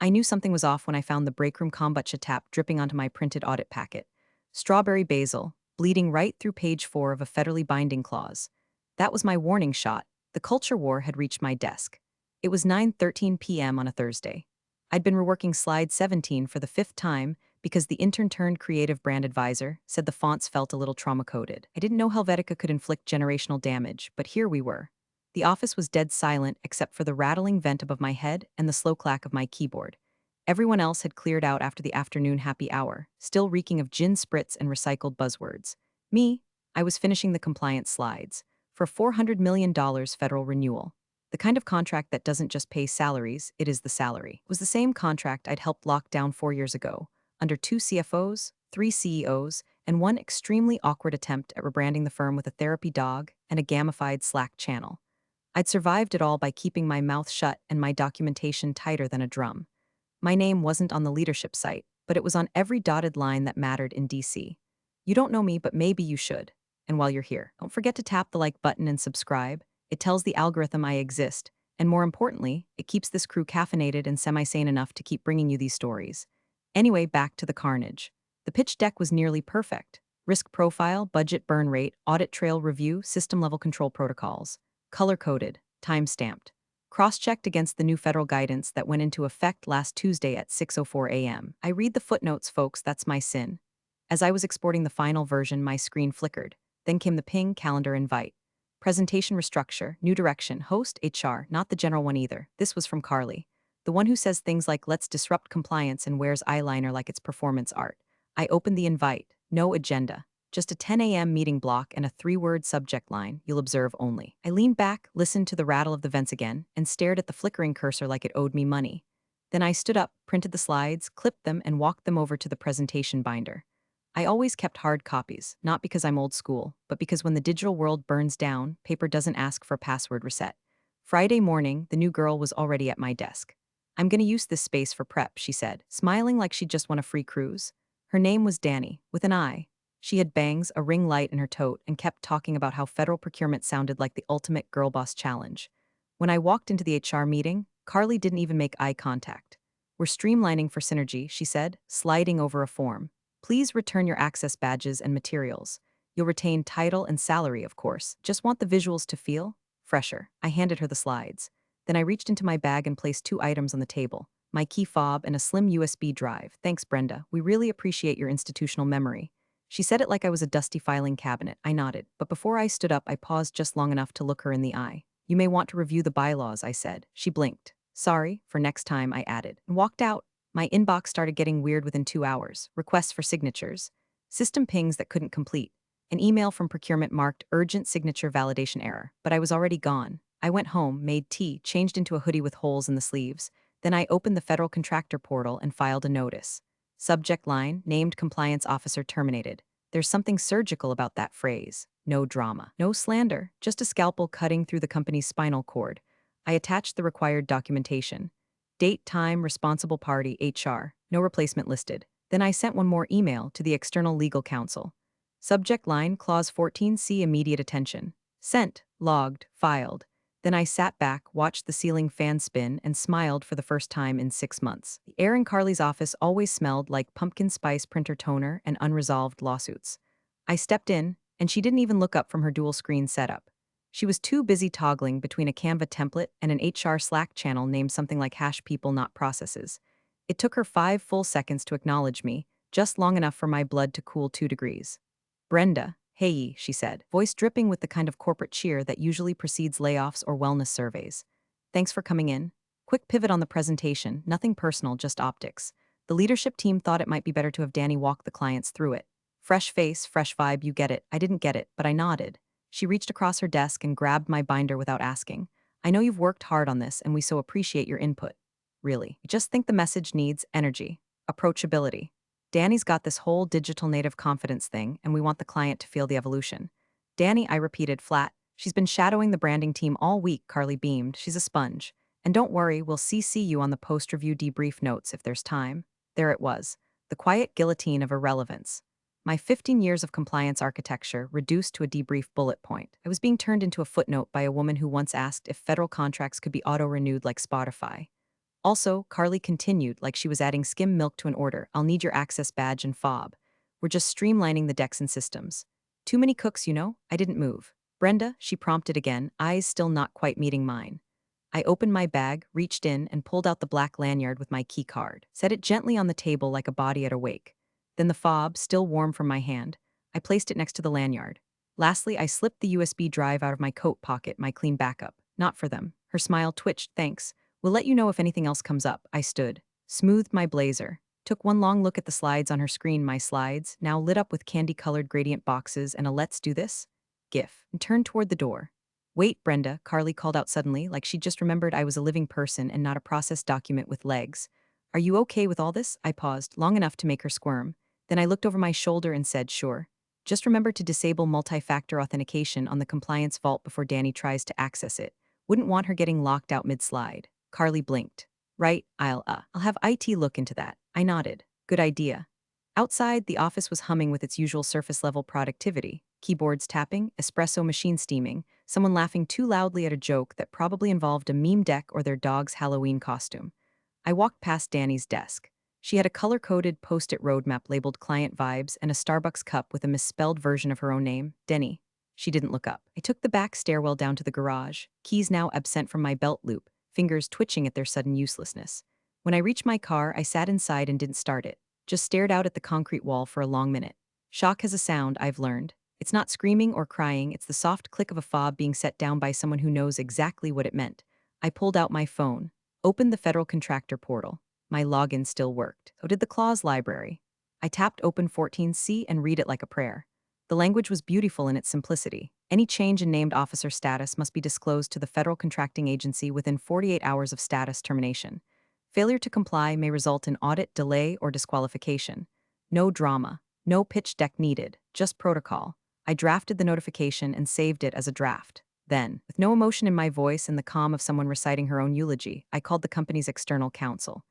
I knew something was off when I found the break room kombucha tap dripping onto my printed audit packet. Strawberry basil, bleeding right through page 4 of a federally binding clause. That was my warning shot. The culture war had reached my desk. It was 9:13 p.m. on a Thursday. I'd been reworking slide 17 for the fifth time because the intern turned creative brand advisor said the fonts felt a little trauma-coded. I didn't know Helvetica could inflict generational damage, but here we were. The office was dead silent except for the rattling vent above my head and the slow clack of my keyboard. Everyone else had cleared out after the afternoon happy hour, still reeking of gin spritz and recycled buzzwords. Me, I was finishing the compliance slides for $400 million federal renewal. The kind of contract that doesn't just pay salaries, it is the salary. It was the same contract I'd helped lock down 4 years ago, under 2 CFOs, 3 CEOs, and one extremely awkward attempt at rebranding the firm with a therapy dog and a gamified Slack channel. I'd survived it all by keeping my mouth shut and my documentation tighter than a drum. My name wasn't on the leadership site, but it was on every dotted line that mattered in DC. You don't know me, but maybe you should. And while you're here, don't forget to tap the like button and subscribe. It tells the algorithm I exist, and more importantly, it keeps this crew caffeinated and semi-sane enough to keep bringing you these stories. Anyway, back to the carnage. The pitch deck was nearly perfect. Risk profile, budget burn rate, audit trail review, system-level control protocols. Color-coded, time-stamped. Cross-checked against the new federal guidance that went into effect last Tuesday at 6:04 a.m. I read the footnotes, folks, that's my sin. As I was exporting the final version, my screen flickered. Then came the ping, calendar invite. Presentation restructure, new direction, host, HR, not the general one either. This was from Carly. The one who says things like, let's disrupt compliance and wears eyeliner like it's performance art. I opened the invite, no agenda. Just a 10 a.m. meeting block and a 3-word subject line, you'll observe only. I leaned back, listened to the rattle of the vents again, and stared at the flickering cursor like it owed me money. Then I stood up, printed the slides, clipped them, and walked them over to the presentation binder. I always kept hard copies, not because I'm old school, but because when the digital world burns down, paper doesn't ask for a password reset. Friday morning, the new girl was already at my desk. I'm gonna use this space for prep, she said, smiling like she'd just won a free cruise. Her name was Danny, with an I. She had bangs, a ring light in her tote, and kept talking about how federal procurement sounded like the ultimate girl boss challenge. When I walked into the HR meeting, Carly didn't even make eye contact. We're streamlining for synergy, she said, sliding over a form. Please return your access badges and materials. You'll retain title and salary, of course. Just want the visuals to feel fresher. I handed her the slides. Then I reached into my bag and placed 2 items on the table, my key fob and a slim USB drive. Thanks, Brenda. We really appreciate your institutional memory. She said it like I was a dusty filing cabinet. I nodded, but before I stood up, I paused just long enough to look her in the eye. You may want to review the bylaws, I said. She blinked. Sorry, for next time, I added, and walked out. My inbox started getting weird within 2 hours. Requests for signatures. System pings that couldn't complete. An email from procurement marked urgent signature validation error, but I was already gone. I went home, made tea, changed into a hoodie with holes in the sleeves. Then I opened the federal contractor portal and filed a notice. Subject line, named compliance officer terminated. There's something surgical about that phrase. No drama. No slander, just a scalpel cutting through the company's spinal cord. I attached the required documentation. Date, time, responsible party, HR. No replacement listed. Then I sent one more email to the external legal counsel. Subject line, clause 14C, immediate attention. Sent, logged, filed. Then I sat back, watched the ceiling fan spin, and smiled for the first time in 6 months. The air in Carly's office always smelled like pumpkin spice printer toner and unresolved lawsuits. I stepped in, and she didn't even look up from her dual-screen setup. She was too busy toggling between a Canva template and an HR Slack channel named something like hash people not processes. It took her 5 full seconds to acknowledge me, just long enough for my blood to cool 2 degrees. Brenda, hey, she said, voice dripping with the kind of corporate cheer that usually precedes layoffs or wellness surveys. Thanks for coming in. Quick pivot on the presentation, nothing personal, just optics. The leadership team thought it might be better to have Danny walk the clients through it. Fresh face, fresh vibe, you get it. I didn't get it, but I nodded. She reached across her desk and grabbed my binder without asking. I know you've worked hard on this, and we so appreciate your input. Really. I just think the message needs energy, approachability. Danny's got this whole digital native confidence thing, and we want the client to feel the evolution. Danny, I repeated flat. She's been shadowing the branding team all week, Carly beamed. She's a sponge. And don't worry, we'll CC you on the post-review debrief notes if there's time. There it was, the quiet guillotine of irrelevance. My 15 years of compliance architecture reduced to a debrief bullet point. I was being turned into a footnote by a woman who once asked if federal contracts could be auto-renewed like Spotify. Also, Carly continued like she was adding skim milk to an order. I'll need your access badge and fob. We're just streamlining the decks and systems. Too many cooks, you know? I didn't move. Brenda, she prompted again, eyes still not quite meeting mine. I opened my bag, reached in, and pulled out the black lanyard with my key card. Set it gently on the table like a body at a wake. Then the fob, still warm from my hand, I placed it next to the lanyard. Lastly, I slipped the USB drive out of my coat pocket, my clean backup. Not for them. Her smile twitched, thanks. We'll let you know if anything else comes up. I stood, smoothed my blazer, took one long look at the slides on her screen, my slides, now lit up with candy-colored gradient boxes and a let's do this gif, and turned toward the door. Wait, Brenda, Carly called out suddenly, like she'd just remembered I was a living person and not a processed document with legs. Are you okay with all this? I paused, long enough to make her squirm. Then I looked over my shoulder and said, sure. Just remember to disable multi-factor authentication on the compliance vault before Danny tries to access it. Wouldn't want her getting locked out mid-slide. Carly blinked. Right, I'll have IT look into that. I nodded. Good idea. Outside, the office was humming with its usual surface-level productivity. Keyboards tapping, espresso machine steaming, someone laughing too loudly at a joke that probably involved a meme deck or their dog's Halloween costume. I walked past Danny's desk. She had a color-coded post-it roadmap labeled Client Vibes and a Starbucks cup with a misspelled version of her own name, Denny. She didn't look up. I took the back stairwell down to the garage, keys now absent from my belt loop, fingers twitching at their sudden uselessness. When I reached my car, I sat inside and didn't start it, just stared out at the concrete wall for a long minute. Shock has a sound, I've learned. It's not screaming or crying, it's the soft click of a fob being set down by someone who knows exactly what it meant. I pulled out my phone, opened the federal contractor portal. My login still worked. So did the clause library. I tapped open 14C and read it like a prayer. The language was beautiful in its simplicity. Any change in named officer status must be disclosed to the federal contracting agency within 48 hours of status termination. Failure to comply may result in audit, delay, or disqualification. No drama, no pitch deck needed, just protocol. I drafted the notification and saved it as a draft. Then, with no emotion in my voice and the calm of someone reciting her own eulogy, I called the company's external counsel.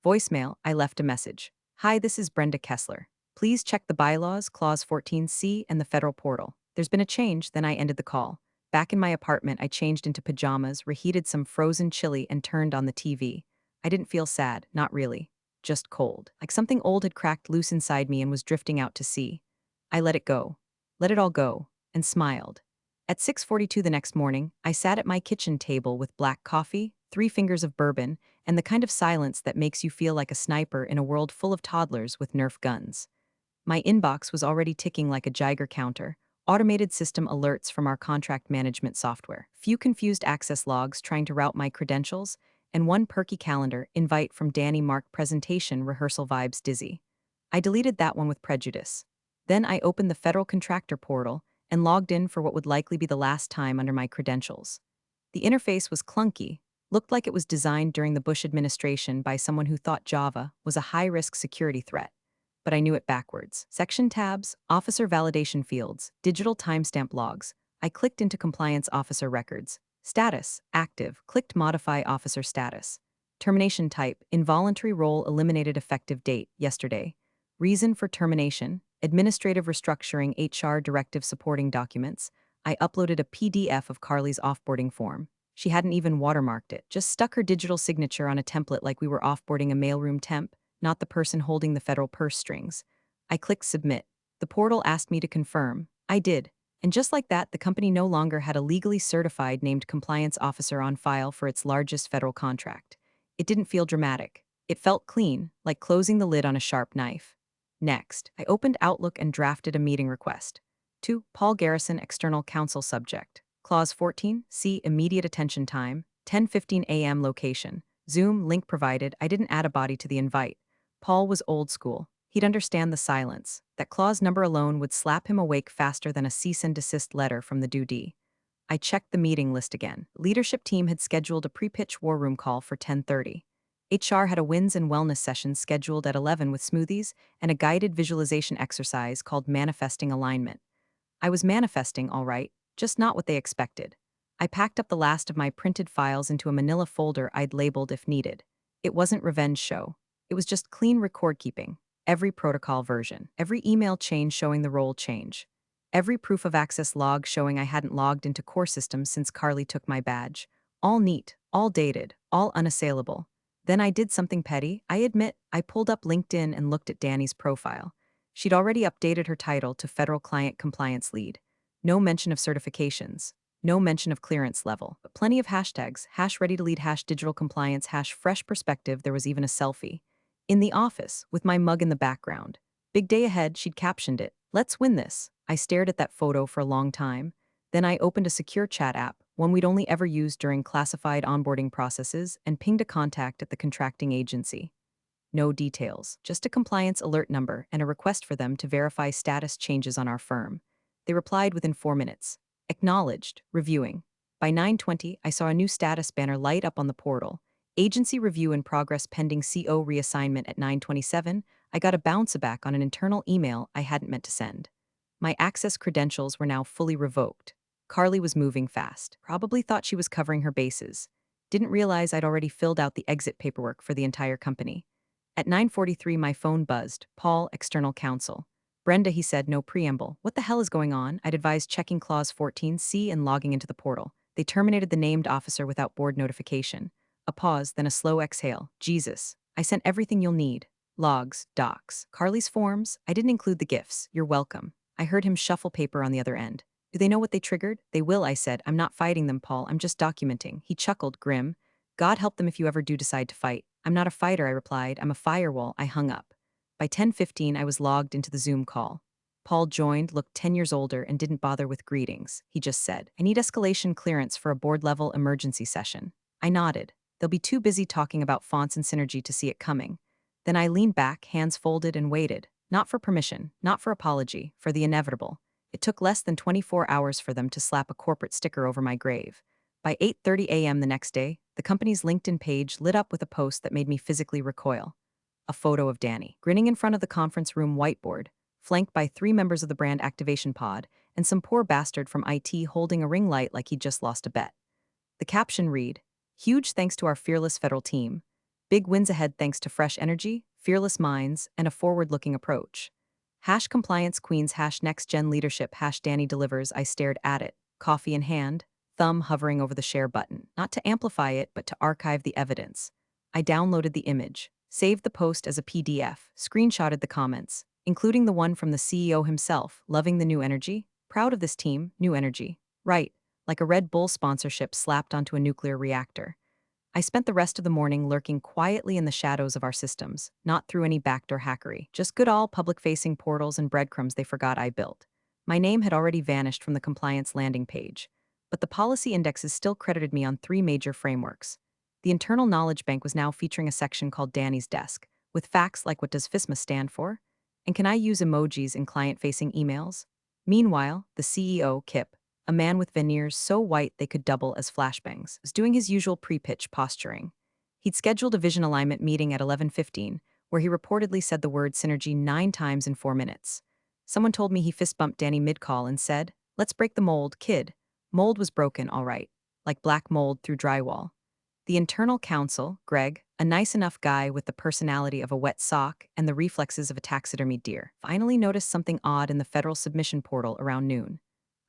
Voicemail, I left a message. Hi, this is Brenda Kessler. Please check the bylaws, clause 14C, and the federal portal. There's been a change, then I ended the call. Back in my apartment, I changed into pajamas, reheated some frozen chili, and turned on the TV. I didn't feel sad, not really. Just cold. Like something old had cracked loose inside me and was drifting out to sea. I let it go. Let it all go. And smiled. At 6:42 the next morning, I sat at my kitchen table with black coffee, 3 fingers of bourbon, and the kind of silence that makes you feel like a sniper in a world full of toddlers with Nerf guns. My inbox was already ticking like a Geiger counter, automated system alerts from our contract management software, few confused access logs trying to route my credentials, and one perky calendar invite from Danny marked presentation rehearsal vibes dizzy. I deleted that one with prejudice. Then I opened the federal contractor portal and logged in for what would likely be the last time under my credentials. The interface was clunky, looked like it was designed during the Bush administration by someone who thought Java was a high-risk security threat. But I knew it backwards. Section tabs, officer validation fields, digital timestamp logs. I clicked into compliance officer records. Status, active, clicked modify officer status. Termination type, involuntary role eliminated effective date, yesterday. Reason for termination, administrative restructuring HR directive supporting documents. I uploaded a PDF of Carly's offboarding form. She hadn't even watermarked it, just stuck her digital signature on a template like we were offboarding a mailroom temp, not the person holding the federal purse strings. I clicked submit. The portal asked me to confirm. I did. And just like that, the company no longer had a legally certified named compliance officer on file for its largest federal contract. It didn't feel dramatic. It felt clean, like closing the lid on a sharp knife. Next, I opened Outlook and drafted a meeting request. To Paul Garrison, External Counsel Subject. Clause 14, see immediate attention time, 10:15 a.m. location. Zoom, link provided. I didn't add a body to the invite. Paul was old school. He'd understand the silence. That clause number alone would slap him awake faster than a cease and desist letter from the due. I checked the meeting list again. Leadership team had scheduled a pre-pitch war room call for 10:30. HR had a wins and wellness session scheduled at 11 with smoothies and a guided visualization exercise called manifesting alignment. I was manifesting, all right, just not what they expected. I packed up the last of my printed files into a manila folder I'd labeled if needed. It wasn't revenge show. It was just clean record keeping. Every protocol version. Every email chain showing the role change. Every proof of access log showing I hadn't logged into core systems since Carly took my badge. All neat, all dated, all unassailable. Then I did something petty. I admit, I pulled up LinkedIn and looked at Danny's profile. She'd already updated her title to Federal Client Compliance Lead. No mention of certifications. No mention of clearance level, but plenty of hashtags, hash ready to lead, hash digital compliance, hash fresh perspective. There was even a selfie. In the office, with my mug in the background. Big day ahead, she'd captioned it. Let's win this. I stared at that photo for a long time. Then I opened a secure chat app, one we'd only ever used during classified onboarding processes, and pinged a contact at the contracting agency. No details, just a compliance alert number and a request for them to verify status changes on our firm. They replied within 4 minutes. Acknowledged, reviewing. By 9:20, I saw a new status banner light up on the portal. Agency review in progress pending CO reassignment at 9:27. I got a bounce back on an internal email I hadn't meant to send. My access credentials were now fully revoked. Carly was moving fast. Probably thought she was covering her bases. Didn't realize I'd already filled out the exit paperwork for the entire company. At 9:43, my phone buzzed. Paul, external counsel. Brenda, he said, no preamble. What the hell is going on? I'd advised checking clause 14C and logging into the portal. They terminated the named officer without board notification. A pause, then a slow exhale. Jesus. I sent everything you'll need. Logs, docs, Carly's forms. I didn't include the gifts. You're welcome. I heard him shuffle paper on the other end. Do they know what they triggered? They will, I said. I'm not fighting them, Paul. I'm just documenting. He chuckled, grim. God help them if you ever do decide to fight. I'm not a fighter, I replied. I'm a firewall. I hung up. By 10:15, I was logged into the Zoom call. Paul joined, looked 10 years older, and didn't bother with greetings. He just said, I need escalation clearance for a board-level emergency session. I nodded. They'll be too busy talking about fonts and synergy to see it coming. Then I leaned back, hands folded, and waited. Not for permission, not for apology, for the inevitable. It took less than 24 hours for them to slap a corporate sticker over my grave. By 8:30 a.m. the next day, the company's LinkedIn page lit up with a post that made me physically recoil. A photo of Danny, grinning in front of the conference room whiteboard, flanked by 3 members of the brand activation pod, and some poor bastard from IT holding a ring light like he'd just lost a bet. The caption read, huge thanks to our fearless federal team. Big wins ahead thanks to fresh energy, fearless minds, and a forward-looking approach. Hash compliance queens, hash next-gen leadership, hash Danny delivers. I stared at it, coffee in hand, thumb hovering over the share button, not to amplify it, but to archive the evidence. I downloaded the image, saved the post as a PDF, screenshotted the comments, including the one from the CEO himself, loving the new energy, proud of this team, new energy. Right, like a Red Bull sponsorship slapped onto a nuclear reactor. I spent the rest of the morning lurking quietly in the shadows of our systems, not through any backdoor hackery, just good old public-facing portals and breadcrumbs they forgot I built. My name had already vanished from the compliance landing page, but the policy indexes still credited me on 3 major frameworks. The internal knowledge bank was now featuring a section called Danny's Desk, with facts like what does FISMA stand for? And can I use emojis in client-facing emails? Meanwhile, the CEO, Kip, a man with veneers so white they could double as flashbangs, was doing his usual pre-pitch posturing. He'd scheduled a vision alignment meeting at 11:15, where he reportedly said the word synergy 9 times in 4 minutes. Someone told me he fist-bumped Danny mid-call and said, let's break the mold, kid. Mold was broken, all right, like black mold through drywall. The internal counsel, Greg, a nice enough guy with the personality of a wet sock and the reflexes of a taxidermied deer, finally noticed something odd in the federal submission portal around noon.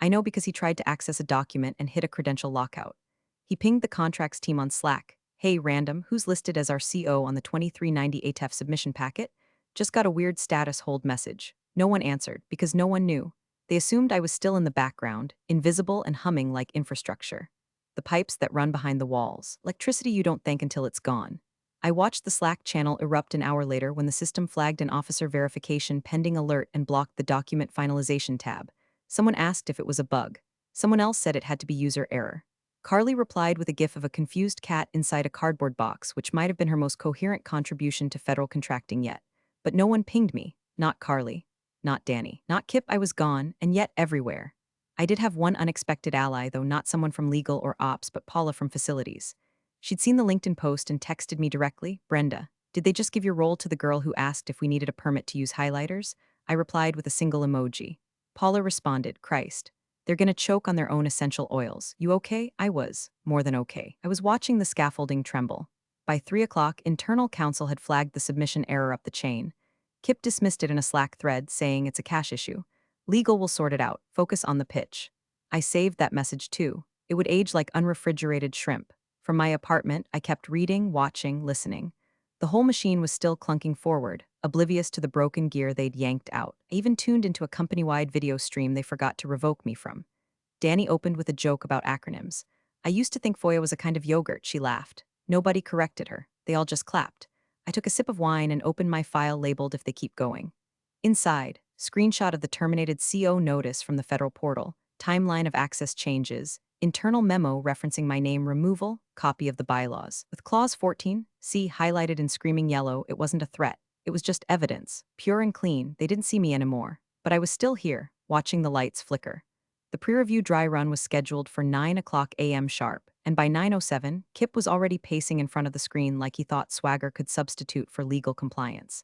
I know because he tried to access a document and hit a credential lockout. He pinged the contracts team on Slack. Hey, random, who's listed as our CO on the 2390 ATEF submission packet? Just got a weird status hold message. No one answered because no one knew. They assumed I was still in the background, invisible and humming like infrastructure. The pipes that run behind the walls. Electricity you don't thank until it's gone. I watched the Slack channel erupt an hour later when the system flagged an officer verification pending alert and blocked the document finalization tab. Someone asked if it was a bug. Someone else said it had to be user error. Carly replied with a gif of a confused cat inside a cardboard box, which might have been her most coherent contribution to federal contracting yet. But no one pinged me. Not Carly. Not Danny. Not Kip. I was gone, and yet everywhere. I did have one unexpected ally, though not someone from legal or ops, but Paula from facilities. She'd seen the LinkedIn post and texted me directly, Brenda, did they just give your role to the girl who asked if we needed a permit to use highlighters? I replied with a single emoji. Paula responded, Christ. They're gonna choke on their own essential oils. You okay? I was. More than okay. I was watching the scaffolding tremble. By 3 o'clock, internal counsel had flagged the submission error up the chain. Kip dismissed it in a Slack thread, saying it's a cash issue. Legal will sort it out. Focus on the pitch. I saved that message too. It would age like unrefrigerated shrimp. From my apartment, I kept reading, watching, listening. The whole machine was still clunking forward, oblivious to the broken gear they'd yanked out. I even tuned into a company-wide video stream they forgot to revoke me from. Danny opened with a joke about acronyms. I used to think FOIA was a kind of yogurt, she laughed. Nobody corrected her. They all just clapped. I took a sip of wine and opened my file labeled if they keep going. Inside, screenshot of the terminated CO notice from the federal portal, timeline of access changes, internal memo referencing my name removal, copy of the bylaws. With clause 14, C highlighted in screaming yellow, it wasn't a threat. It was just evidence, pure and clean. They didn't see me anymore. But I was still here, watching the lights flicker. The pre-review dry run was scheduled for 9 o'clock a.m. sharp, and by 9:07, Kip was already pacing in front of the screen like he thought swagger could substitute for legal compliance.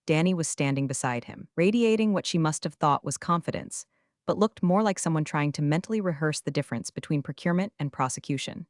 Danny was standing beside him, radiating what she must have thought was confidence, but looked more like someone trying to mentally rehearse the difference between procurement and prosecution.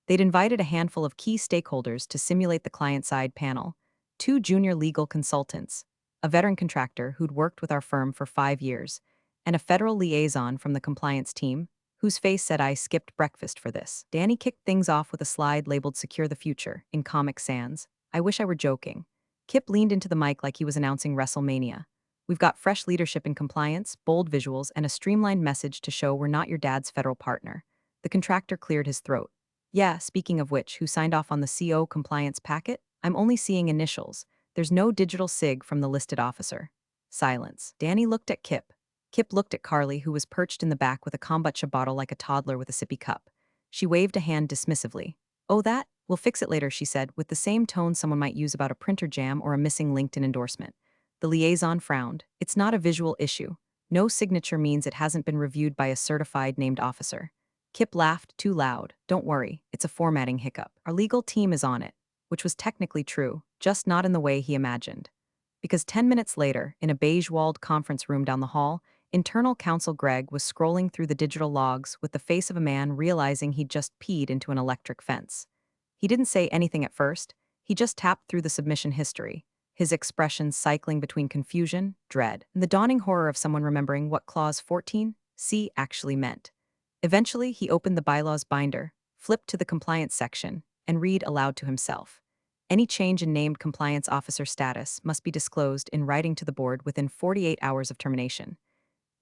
They'd invited a handful of key stakeholders to simulate the client-side panel, two junior legal consultants, a veteran contractor who'd worked with our firm for 5 years, and a federal liaison from the compliance team, whose face said I skipped breakfast for this. Danny kicked things off with a slide labeled Secure the Future in Comic Sans. I wish I were joking. Kip leaned into the mic like he was announcing WrestleMania. We've got fresh leadership in compliance, bold visuals, and a streamlined message to show we're not your dad's federal partner. The contractor cleared his throat. Yeah, speaking of which, who signed off on the CO compliance packet? I'm only seeing initials. There's no digital sig from the listed officer. Silence. Danny looked at Kip. Kip looked at Carly, who was perched in the back with a kombucha bottle like a toddler with a sippy cup. She waved a hand dismissively. Oh, that? We'll fix it later, she said, with the same tone someone might use about a printer jam or a missing LinkedIn endorsement. The liaison frowned. It's not a visual issue. No signature means it hasn't been reviewed by a certified named officer. Kip laughed too loud. Don't worry, it's a formatting hiccup. Our legal team is on it, which was technically true, just not in the way he imagined. Because 10 minutes later, in a beige-walled conference room down the hall, internal counsel Greg was scrolling through the digital logs with the face of a man realizing he'd just peed into an electric fence. He didn't say anything at first, he just tapped through the submission history, his expressions cycling between confusion, dread, and the dawning horror of someone remembering what Clause 14C actually meant. Eventually, he opened the bylaws binder, flipped to the compliance section, and read aloud to himself. Any change in named compliance officer status must be disclosed in writing to the board within 48 hours of termination.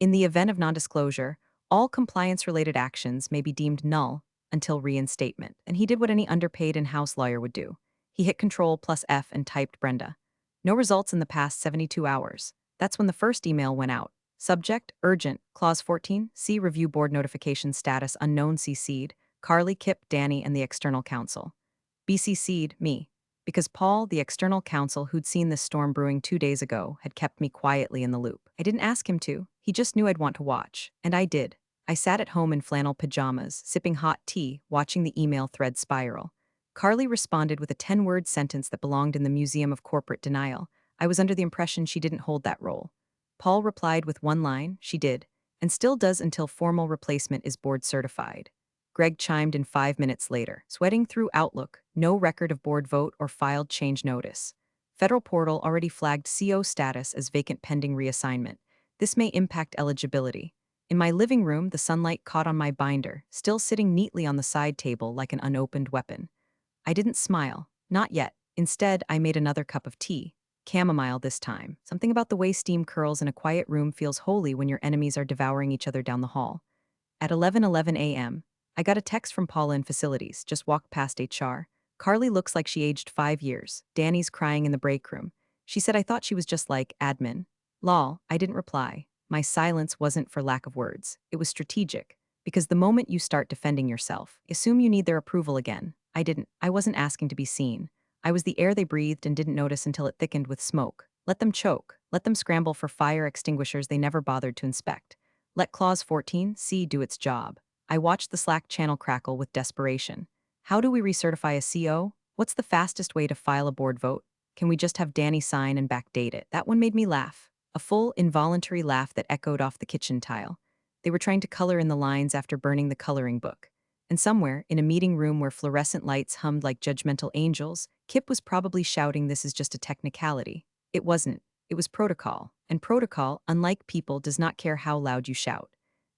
In the event of non-disclosure, all compliance-related actions may be deemed null until reinstatement. And he did what any underpaid in-house lawyer would do. He hit Control plus F and typed Brenda. No results in the past 72 hours. That's when the first email went out. Subject, urgent, clause 14, see review board notification status unknown CC'd, Carly, Kip, Danny, and the external counsel. BCC'd me. Because Paul, the external counsel who'd seen this storm brewing 2 days ago, had kept me quietly in the loop. I didn't ask him to. He just knew I'd want to watch. And I did. I sat at home in flannel pajamas, sipping hot tea, watching the email thread spiral. Carly responded with a 10-word sentence that belonged in the Museum of Corporate Denial. I was under the impression she didn't hold that role. Paul replied with one line, she did, and still does until formal replacement is board certified. Greg chimed in 5 minutes later, sweating through Outlook, no record of board vote or filed change notice. Federal portal already flagged CO status as vacant pending reassignment. This may impact eligibility. In my living room, the sunlight caught on my binder, still sitting neatly on the side table like an unopened weapon. I didn't smile, not yet. Instead, I made another cup of tea. Chamomile this time. Something about the way steam curls in a quiet room feels holy when your enemies are devouring each other down the hall. At 11:11 a.m., I got a text from Paula in facilities, just walked past HR. Carly looks like she aged 5 years. Danny's crying in the break room. She said I thought she was just like admin. Lol, I didn't reply. My silence wasn't for lack of words. It was strategic. Because the moment you start defending yourself, assume you need their approval again. I didn't. I wasn't asking to be seen. I was the air they breathed and didn't notice until it thickened with smoke. Let them choke. Let them scramble for fire extinguishers they never bothered to inspect. Let Clause 14C do its job. I watched the Slack channel crackle with desperation. How do we recertify a CO? What's the fastest way to file a board vote? Can we just have Danny sign and backdate it? That one made me laugh. A full, involuntary laugh that echoed off the kitchen tile. They were trying to color in the lines after burning the coloring book. And somewhere, in a meeting room where fluorescent lights hummed like judgmental angels, Kip was probably shouting this is just a technicality. It wasn't. It was protocol. And protocol, unlike people, does not care how loud you shout.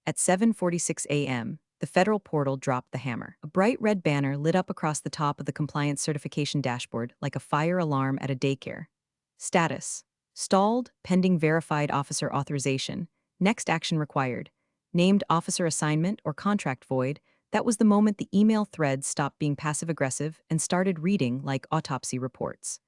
At 7:46 a.m., The federal portal dropped the hammer. A bright red banner lit up across the top of the compliance certification dashboard like a fire alarm at a daycare. Status: stalled, pending verified officer authorization. Next action required. Named officer assignment or contract void. That was the moment the email thread stopped being passive-aggressive and started reading like autopsy reports.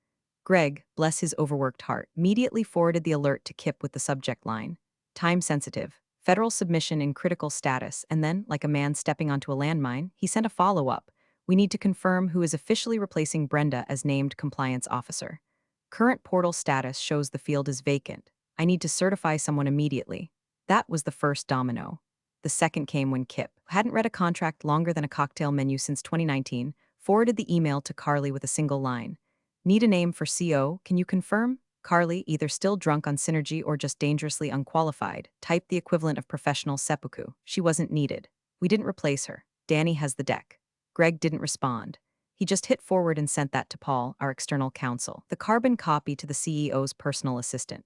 Greg, bless his overworked heart, immediately forwarded the alert to Kip with the subject line: time sensitive, federal submission in critical status, and then, like a man stepping onto a landmine, he sent a follow-up: we need to confirm who is officially replacing Brenda as named compliance officer. Current portal status shows the field is vacant. I need to certify someone immediately. That was the first domino. The second came when Kip, who hadn't read a contract longer than a cocktail menu since 2019, forwarded the email to Carly with a single line: need a name for CO, can you confirm? Carly, either still drunk on synergy or just dangerously unqualified, typed the equivalent of professional seppuku. She wasn't needed. We didn't replace her. Danny has the deck. Greg didn't respond. He just hit forward and sent that to Paul, our external counsel, the carbon copy to the CEO's personal assistant.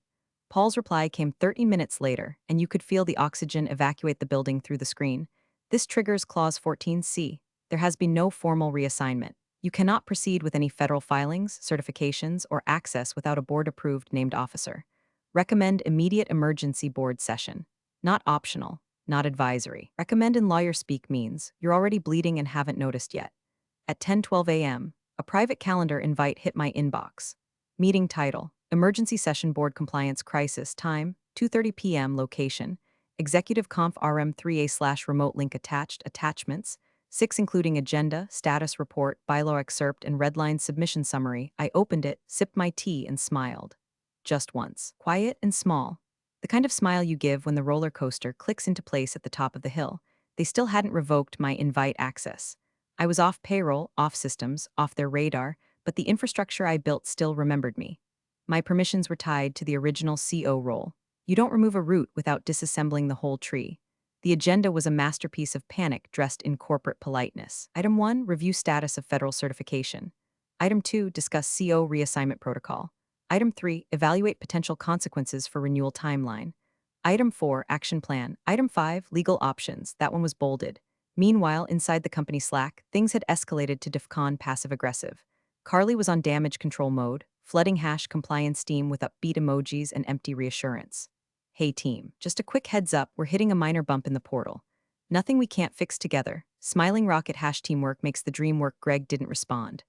Paul's reply came 30 minutes later, and you could feel the oxygen evacuate the building through the screen. This triggers Clause 14C. There has been no formal reassignment. You cannot proceed with any federal filings, certifications, or access without a board-approved named officer. Recommend immediate emergency board session. Not optional, not advisory. Recommend in lawyer speak means you're already bleeding and haven't noticed yet. At 10:12 a.m., a private calendar invite hit my inbox. Meeting title: Emergency Session Board Compliance Crisis. Time: 2:30 p.m. Location: Executive Conf RM3A/remote link attached. Attachments: 6 including agenda, status report, bylaw excerpt, and redline submission summary. I opened it, sipped my tea, and smiled. Just once. Quiet and small. The kind of smile you give when the roller coaster clicks into place at the top of the hill. They still hadn't revoked my invite access. I was off payroll, off systems, off their radar, but the infrastructure I built still remembered me. My permissions were tied to the original CO role. You don't remove a root without disassembling the whole tree. The agenda was a masterpiece of panic dressed in corporate politeness. Item 1, review status of federal certification. Item 2, discuss CO reassignment protocol. Item 3, evaluate potential consequences for renewal timeline. Item 4, action plan. Item 5, legal options. That one was bolded. Meanwhile, inside the company Slack, things had escalated to DEFCON passive-aggressive. Carly was on damage control mode, flooding hash compliance steam with upbeat emojis and empty reassurance. Hey team, just a quick heads up, we're hitting a minor bump in the portal. Nothing we can't fix together. Smiling rocket hash teamwork makes the dream work. Greg didn't respond.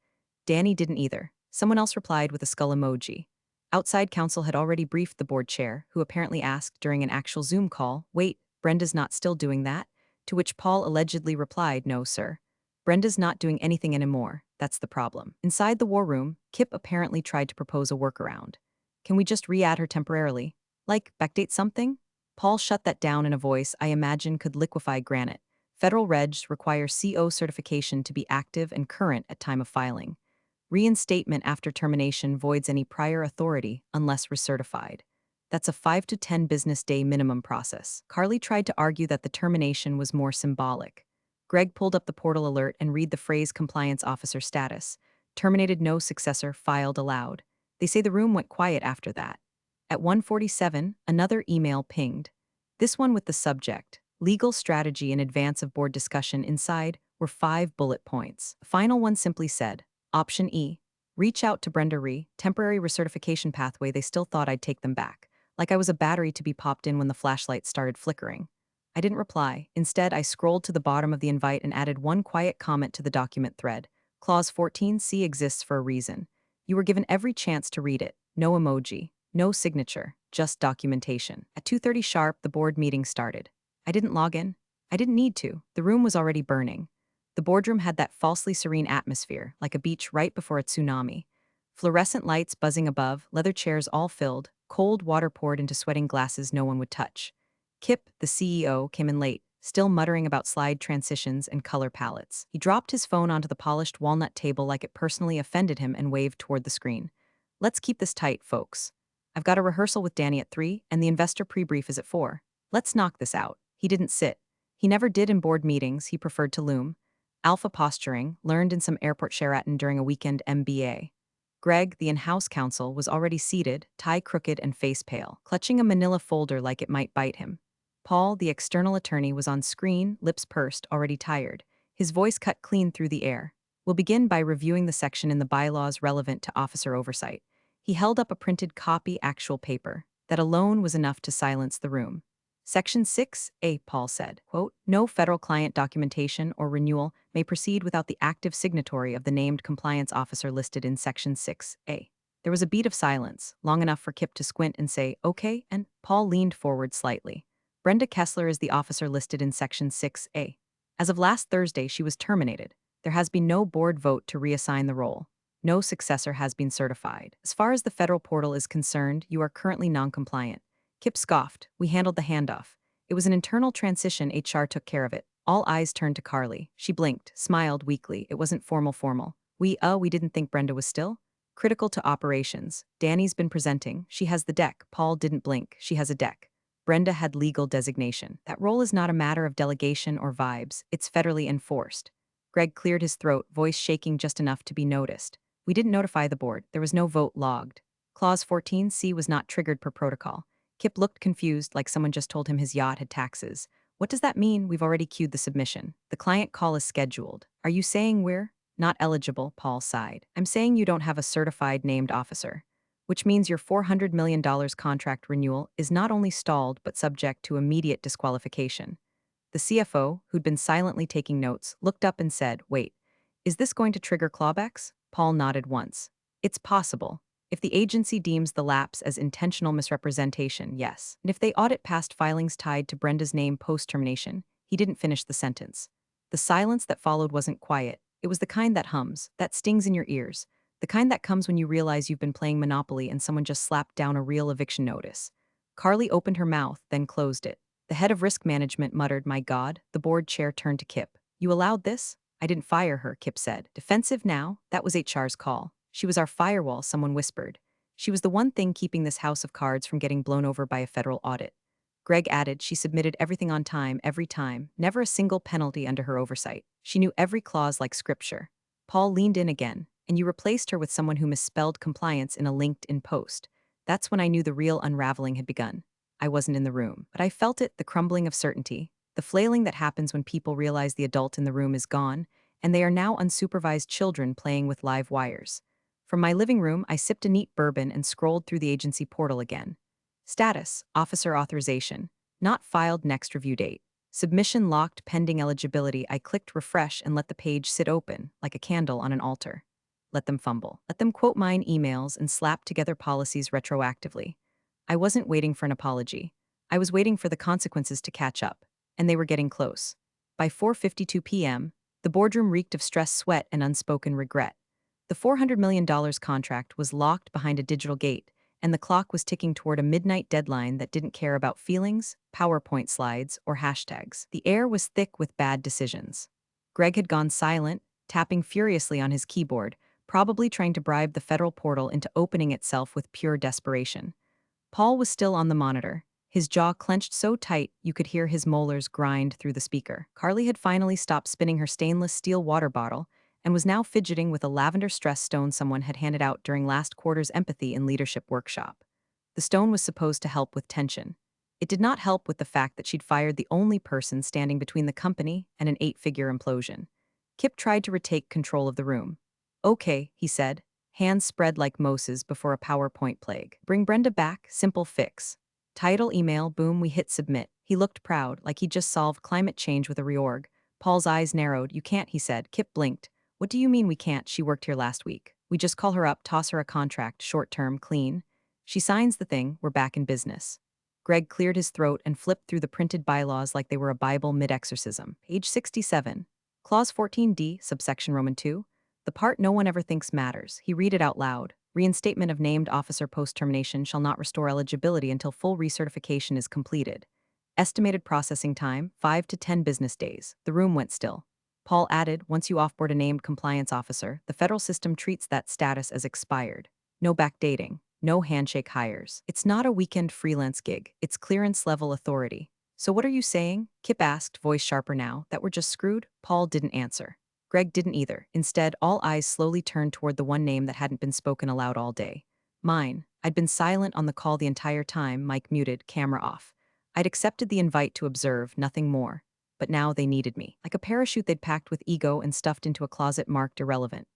Danny didn't either. Someone else replied with a skull emoji. Outside counsel had already briefed the board chair, who apparently asked during an actual Zoom call, wait, Brenda's not still doing that? To which Paul allegedly replied, no, sir. Brenda's not doing anything anymore. That's the problem. Inside the war room, Kip apparently tried to propose a workaround. Can we just re-add her temporarily? Like, backdate something? Paul shut that down in a voice I imagine could liquefy granite. Federal regs require CO certification to be active and current at time of filing. Reinstatement after termination voids any prior authority unless recertified. That's a 5 to 10 business day minimum process. Carly tried to argue that the termination was more symbolic. Greg pulled up the portal alert and read the phrase compliance officer status. Terminated, no successor filed allowed. They say the room went quiet after that. At 1:47, another email pinged. This one with the subject, legal strategy in advance of board discussion. Inside were 5 bullet points. The final one simply said, Option E, reach out to Brenda Ree, temporary recertification pathway. They still thought I'd take them back. Like I was a battery to be popped in when the flashlight started flickering. I didn't reply. Instead, I scrolled to the bottom of the invite and added one quiet comment to the document thread. Clause 14C exists for a reason. You were given every chance to read it. No emoji, no signature, just documentation. At 2:30 sharp, the board meeting started. I didn't log in. I didn't need to. The room was already burning. The boardroom had that falsely serene atmosphere, like a beach right before a tsunami. Fluorescent lights buzzing above, leather chairs all filled, cold water poured into sweating glasses no one would touch. Kip, the CEO, came in late, still muttering about slide transitions and color palettes. He dropped his phone onto the polished walnut table like it personally offended him and waved toward the screen. Let's keep this tight, folks. I've got a rehearsal with Danny at 3, and the investor pre-brief is at 4. Let's knock this out. He didn't sit. He never did in board meetings, he preferred to loom. Alpha posturing, learned in some airport Sheraton during a weekend MBA. Greg, the in-house counsel, was already seated, tie crooked and face pale, clutching a manila folder like it might bite him. Paul, the external attorney, was on screen, lips pursed, already tired. His voice cut clean through the air. We'll begin by reviewing the section in the bylaws relevant to officer oversight. He held up a printed copy actual paper. That alone was enough to silence the room. Section 6A, Paul said, quote, "No federal client documentation or renewal may proceed without the active signatory of the named compliance officer listed in Section 6A." There was a beat of silence, long enough for Kip to squint and say, "Okay," and Paul leaned forward slightly. "Brenda Kessler is the officer listed in Section 6A. As of last Thursday, she was terminated. There has been no board vote to reassign the role. No successor has been certified. As far as the federal portal is concerned, you are currently non-compliant." Kip scoffed. "We handled the handoff. It was an internal transition. HR took care of it." All eyes turned to Carly. She blinked, smiled weakly. "It wasn't formal. We didn't think Brenda was still critical to operations. Danny's been presenting. She has the deck." Paul didn't blink. "She has a deck." Brenda had legal designation. "That role is not a matter of delegation or vibes. It's federally enforced." Greg cleared his throat, voice shaking just enough to be noticed. "We didn't notify the board. There was no vote logged. Clause 14C was not triggered per protocol." Kip looked confused, like someone just told him his yacht had taxes. "What does that mean?" "We've already queued the submission. The client call is scheduled." "Are you saying we're not eligible?" Paul sighed. "I'm saying you don't have a certified named officer. Which means your $400 million contract renewal is not only stalled but subject to immediate disqualification." The CFO, who'd been silently taking notes, looked up and said, "Wait, is this going to trigger clawbacks?" Paul nodded once. "It's possible. If the agency deems the lapse as intentional misrepresentation, yes. And if they audit past filings tied to Brenda's name post-termination." He didn't finish the sentence. The silence that followed wasn't quiet. It was the kind that hums, that stings in your ears, the kind that comes when you realize you've been playing Monopoly and someone just slapped down a real eviction notice. Carly opened her mouth, then closed it. The head of risk management muttered, "My God." The board chair turned to Kip. "You allowed this?" "I didn't fire her," Kip said. "Defensive now? That was HR's call. She was our firewall," someone whispered. "She was the one thing keeping this house of cards from getting blown over by a federal audit." Greg added, "She submitted everything on time, every time, never a single penalty under her oversight. She knew every clause like scripture." Paul leaned in again. "And you replaced her with someone who misspelled compliance in a LinkedIn post." That's when I knew the real unraveling had begun. I wasn't in the room, but I felt it, the crumbling of certainty, the flailing that happens when people realize the adult in the room is gone, and they are now unsupervised children playing with live wires. From my living room, I sipped a neat bourbon and scrolled through the agency portal again. Status, officer authorization. Not filed, next review date. Submission locked, pending eligibility. I clicked refresh and let the page sit open, like a candle on an altar. Let them fumble. Let them quote mine emails and slap together policies retroactively. I wasn't waiting for an apology. I was waiting for the consequences to catch up, and they were getting close. By 4:52 p.m., the boardroom reeked of stress, sweat, and unspoken regret. The $400 million contract was locked behind a digital gate, and the clock was ticking toward a midnight deadline that didn't care about feelings, PowerPoint slides, or hashtags. The air was thick with bad decisions. Greg had gone silent, tapping furiously on his keyboard, probably trying to bribe the federal portal into opening itself with pure desperation. Paul was still on the monitor, his jaw clenched so tight you could hear his molars grind through the speaker. Carly had finally stopped spinning her stainless steel water bottle and was now fidgeting with a lavender stress stone someone had handed out during last quarter's empathy and leadership workshop. The stone was supposed to help with tension. It did not help with the fact that she'd fired the only person standing between the company and an 8-figure implosion. Kip tried to retake control of the room. "Okay," he said, hands spread like Moses before a PowerPoint plague. "Bring Brenda back, simple fix." Title, email, boom, we hit submit. He looked proud, like he'd just solved climate change with a reorg. Paul's eyes narrowed. "You can't," he said. Kip blinked. "What do you mean we can't? She worked here last week. We just call her up, toss her a contract, short-term, clean. She signs the thing, we're back in business." Greg cleared his throat and flipped through the printed bylaws like they were a Bible mid-exorcism. Page 67. Clause 14D, subsection Roman 2. The part no one ever thinks matters. He read it out loud. Reinstatement of named officer post-termination shall not restore eligibility until full recertification is completed. Estimated processing time, 5 to 10 business days. The room went still. Paul added, "Once you offboard a named compliance officer, the federal system treats that status as expired. No backdating, no handshake hires. It's not a weekend freelance gig. It's clearance-level authority." "So what are you saying?" Kip asked, voice sharper now, "that we're just screwed?" Paul didn't answer. Greg didn't either. Instead, all eyes slowly turned toward the one name that hadn't been spoken aloud all day. Mine. I'd been silent on the call the entire time, mic muted, camera off. I'd accepted the invite to observe, nothing more. But now they needed me. Like a parachute they'd packed with ego and stuffed into a closet marked irrelevant.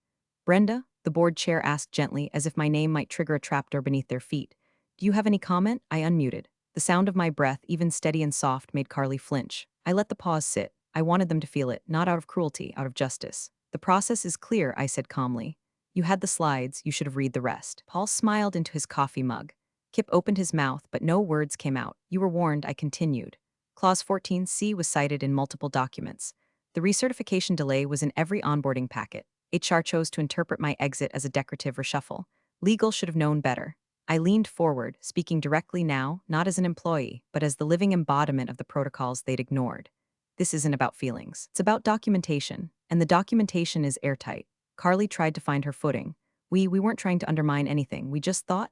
Brenda, the board chair asked gently, as if my name might trigger a trapdoor beneath their feet. Do you have any comment? I unmuted. The sound of my breath, even steady and soft, made Carly flinch. I let the pause sit. I wanted them to feel it, not out of cruelty, out of justice. The process is clear, I said calmly. You had the slides, you should have read the rest. Paul smiled into his coffee mug. Kip opened his mouth, but no words came out. You were warned, I continued. Clause 14C was cited in multiple documents. The recertification delay was in every onboarding packet. HR chose to interpret my exit as a decorative reshuffle. Legal should have known better. I leaned forward, speaking directly now, not as an employee, but as the living embodiment of the protocols they'd ignored. This isn't about feelings. It's about documentation, and the documentation is airtight. Carly tried to find her footing. We weren't trying to undermine anything. We just thought.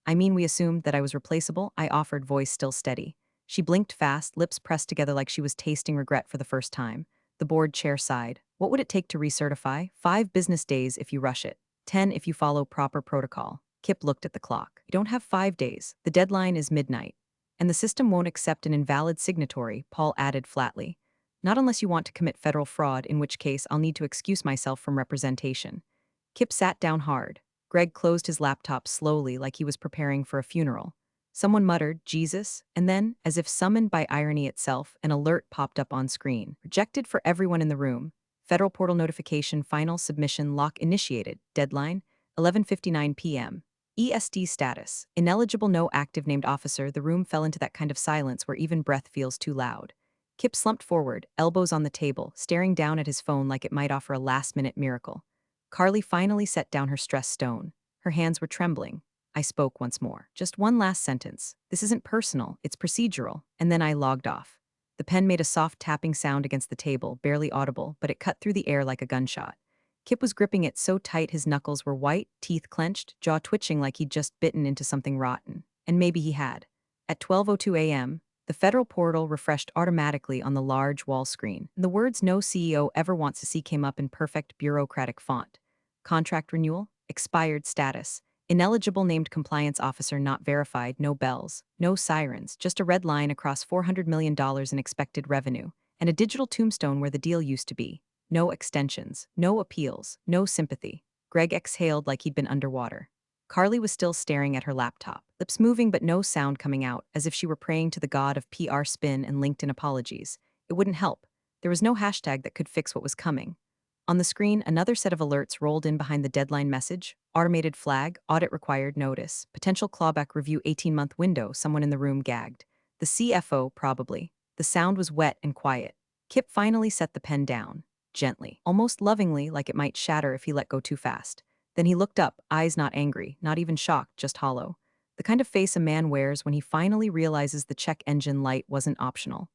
We assumed that I was replaceable. I offered, voice still steady. She blinked fast, lips pressed together like she was tasting regret for the first time. The board chair sighed. What would it take to recertify? 5 business days if you rush it. 10 if you follow proper protocol. Kip looked at the clock. You don't have 5 days. The deadline is midnight. And the system won't accept an invalid signatory, Paul added flatly. Not unless you want to commit federal fraud, in which case I'll need to excuse myself from representation. Kip sat down hard. Greg closed his laptop slowly like he was preparing for a funeral. Someone muttered, Jesus, and then, as if summoned by irony itself, an alert popped up on screen. Rejected for everyone in the room. Federal portal notification, final submission lock initiated. Deadline, 11:59 p.m. ESD status, ineligible, no active named officer. The room fell into that kind of silence where even breath feels too loud. Kip slumped forward, elbows on the table, staring down at his phone like it might offer a last-minute miracle. Carly finally set down her stress stone. Her hands were trembling. I spoke once more. Just one last sentence. This isn't personal, it's procedural. And then I logged off. The pen made a soft tapping sound against the table, barely audible, but it cut through the air like a gunshot. Kip was gripping it so tight his knuckles were white, teeth clenched, jaw twitching like he'd just bitten into something rotten. And maybe he had. At 12:02 a.m., the federal portal refreshed automatically on the large wall screen. The words no CEO ever wants to see came up in perfect bureaucratic font. Contract renewal, expired status, ineligible named compliance officer not verified, no bells, no sirens, just a red line across $400 million in expected revenue, and a digital tombstone where the deal used to be. No extensions, no appeals, no sympathy. Greg exhaled like he'd been underwater. Carly was still staring at her laptop, lips moving but no sound coming out, as if she were praying to the god of PR spin and LinkedIn apologies. It wouldn't help. There was no hashtag that could fix what was coming. On the screen, another set of alerts rolled in behind the deadline message. Automated flag, audit required notice, potential clawback review 18-month window, someone in the room gagged. The CFO, probably. The sound was wet and quiet. Kip finally set the pen down, gently, almost lovingly, like it might shatter if he let go too fast. Then he looked up, eyes not angry, not even shocked, just hollow. The kind of face a man wears when he finally realizes the check engine light wasn't optional.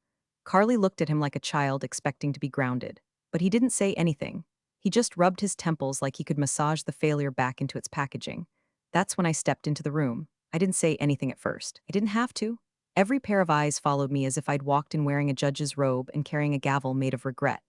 Carly looked at him like a child expecting to be grounded. But he didn't say anything. He just rubbed his temples like he could massage the failure back into its packaging. That's when I stepped into the room. I didn't say anything at first. I didn't have to. Every pair of eyes followed me as if I'd walked in wearing a judge's robe and carrying a gavel made of regret.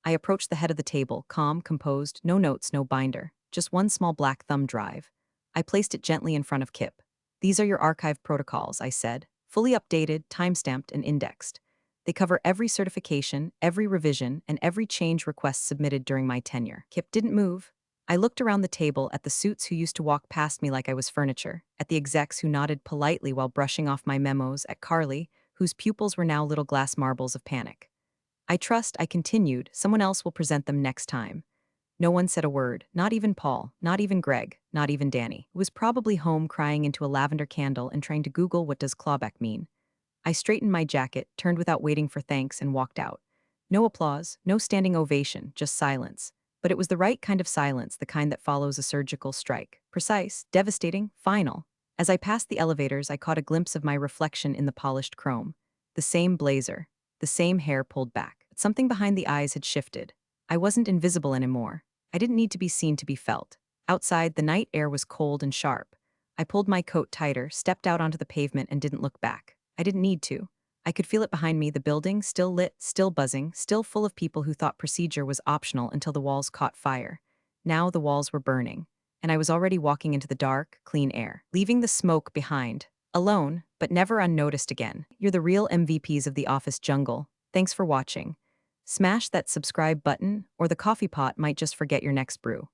I approached the head of the table, calm, composed, no notes, no binder, just one small black thumb drive. I placed it gently in front of Kip. These are your archive protocols, I said, fully updated, time-stamped, and indexed. They cover every certification, every revision, and every change request submitted during my tenure. Kip didn't move. I looked around the table at the suits who used to walk past me like I was furniture, at the execs who nodded politely while brushing off my memos, at Carly, whose pupils were now little glass marbles of panic. I trust, I continued, someone else will present them next time. No one said a word, not even Paul, not even Greg, not even Danny, who was probably home crying into a lavender candle and trying to Google what does clawback mean. I straightened my jacket, turned without waiting for thanks, and walked out. No applause, no standing ovation, just silence. But it was the right kind of silence, the kind that follows a surgical strike. Precise, devastating, final. As I passed the elevators, I caught a glimpse of my reflection in the polished chrome. The same blazer, the same hair pulled back. But something behind the eyes had shifted. I wasn't invisible anymore. I didn't need to be seen to be felt. Outside, the night air was cold and sharp. I pulled my coat tighter, stepped out onto the pavement, and didn't look back. I didn't need to. I could feel it behind me, the building, still lit, still buzzing, still full of people who thought procedure was optional until the walls caught fire. Now the walls were burning, and I was already walking into the dark, clean air, leaving the smoke behind. Alone, but never unnoticed again. You're the real MVPs of the office jungle. Thanks for watching. Smash that subscribe button, or the coffee pot might just forget your next brew.